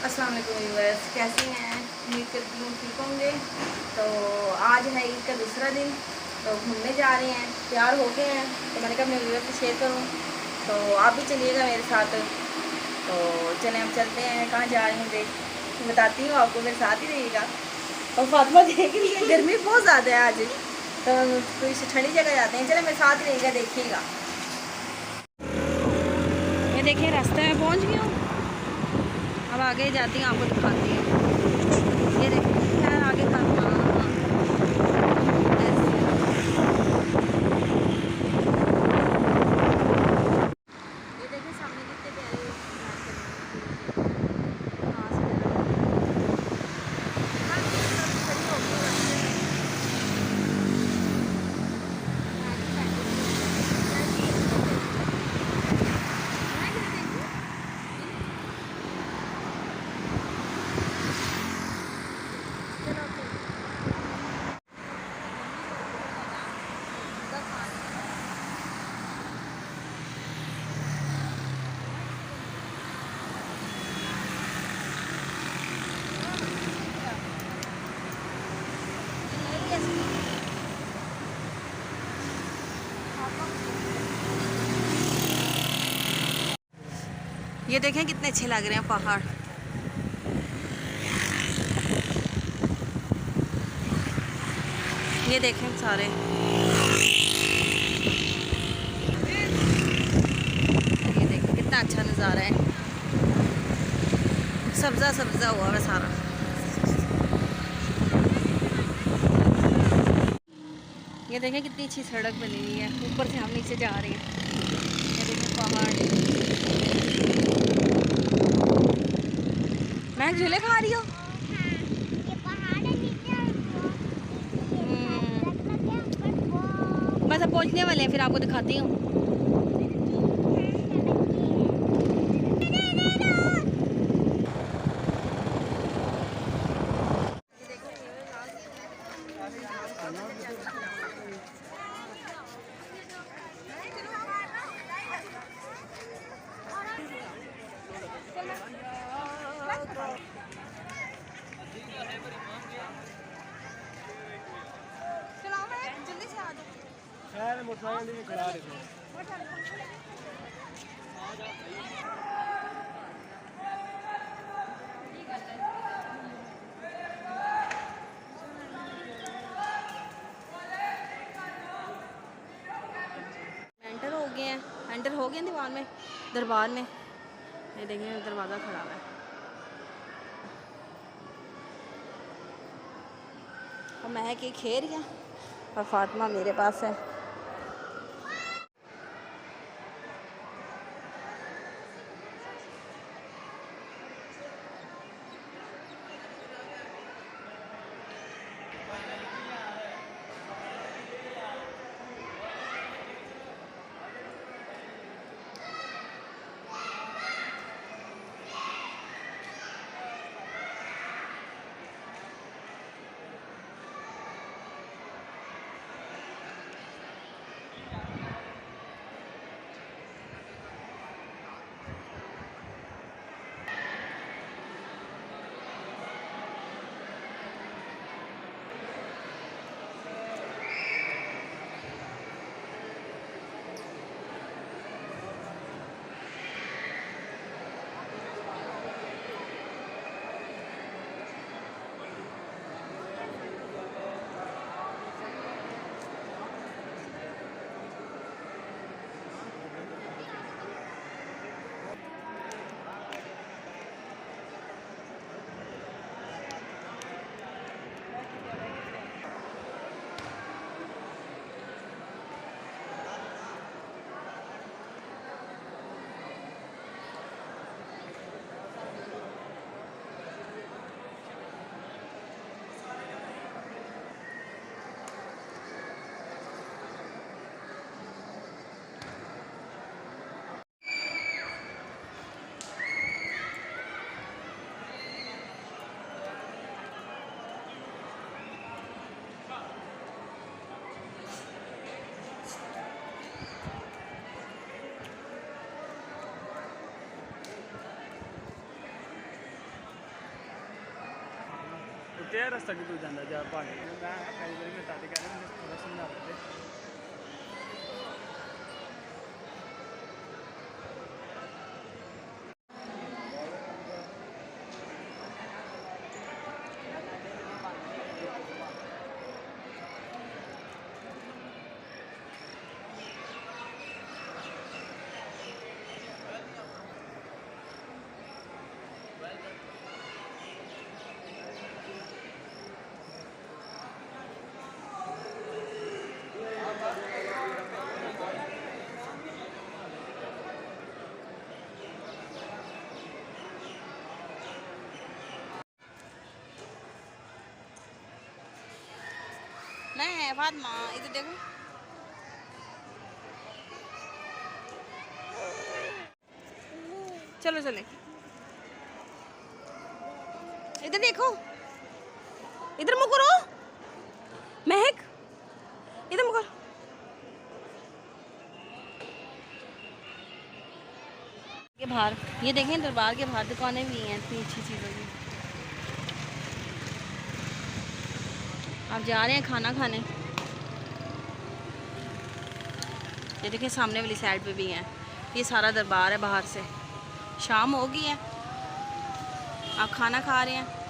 अस्सलाम वालेकुम व्यूअर्स, कैसे हैं? उम्मीद करती हूँ ठीक होंगे। तो आज है ईद का दूसरा दिन, तो घूमने जा रहे हैं, तैयार हो गए हैं। तो मैंने कहा अपने व्यूअर्स से शेयर करूँ, तो आप भी चलिएगा मेरे साथ। तो चलें हम चलते हैं। कहाँ जा रहे हैं देख बताती हूँ आपको, मेरे साथ ही रहिएगा। और फातिमा देख रही है, गर्मी बहुत ज़्यादा है आज, तो कोई ठंडी जगह जाते हैं। चले मेरे साथ ही रहिएगा, देखिएगा। मैं देखिए रास्ते में पहुँच गई हूँ, अब आगे जाती हूँ, आपको दिखाती हूँ। ये देखिए आगे का ये देखिए सामने कितने प्यारे कहाँ से खड़ी हो गई। ये देखें कितने अच्छे लग रहे हैं पहाड़। ये देखें सारे, ये देखें कितना अच्छा नज़ारा है, सब्जा सब्जा हुआ है सारा। ये देखें कितनी अच्छी सड़क बनी हुई है, ऊपर से हम नीचे जा रहे हैं। ये देखें पहाड़। मैं झूले खा रही हूँ। बस अब पहुँचने वाले हैं, फिर आपको दिखाती हूँ। जल्दी से आ जाओ। मोटरसाइकिल खड़ा रहे। एंटर हो गए हैं, एंटर हो गए हैं दीवार में, दरबार में। ये देखिए दरवाज़ा खड़ा हुआ है। और महक एक खेर है और फातिमा मेरे पास है। कुत्ते रास्ता कि तू जाना जा पहाड़ी मैं कई बार मैं ताते कह रहा हूं थोड़ा समझा दे। नहीं फातिमा इधर देखो। चलो चले इधर देखो, इधर मुँह करो महक, इधर मुँह करो। के बाहर ये देखें, दरबार के बाहर दुकानें भी हैं इतनी अच्छी चीज़ों की। आप जा रहे हैं खाना खाने, ये देखिए सामने वाली साइड पे भी हैं। ये सारा दरबार है बाहर से। शाम हो गई है, आप खाना खा रहे हैं।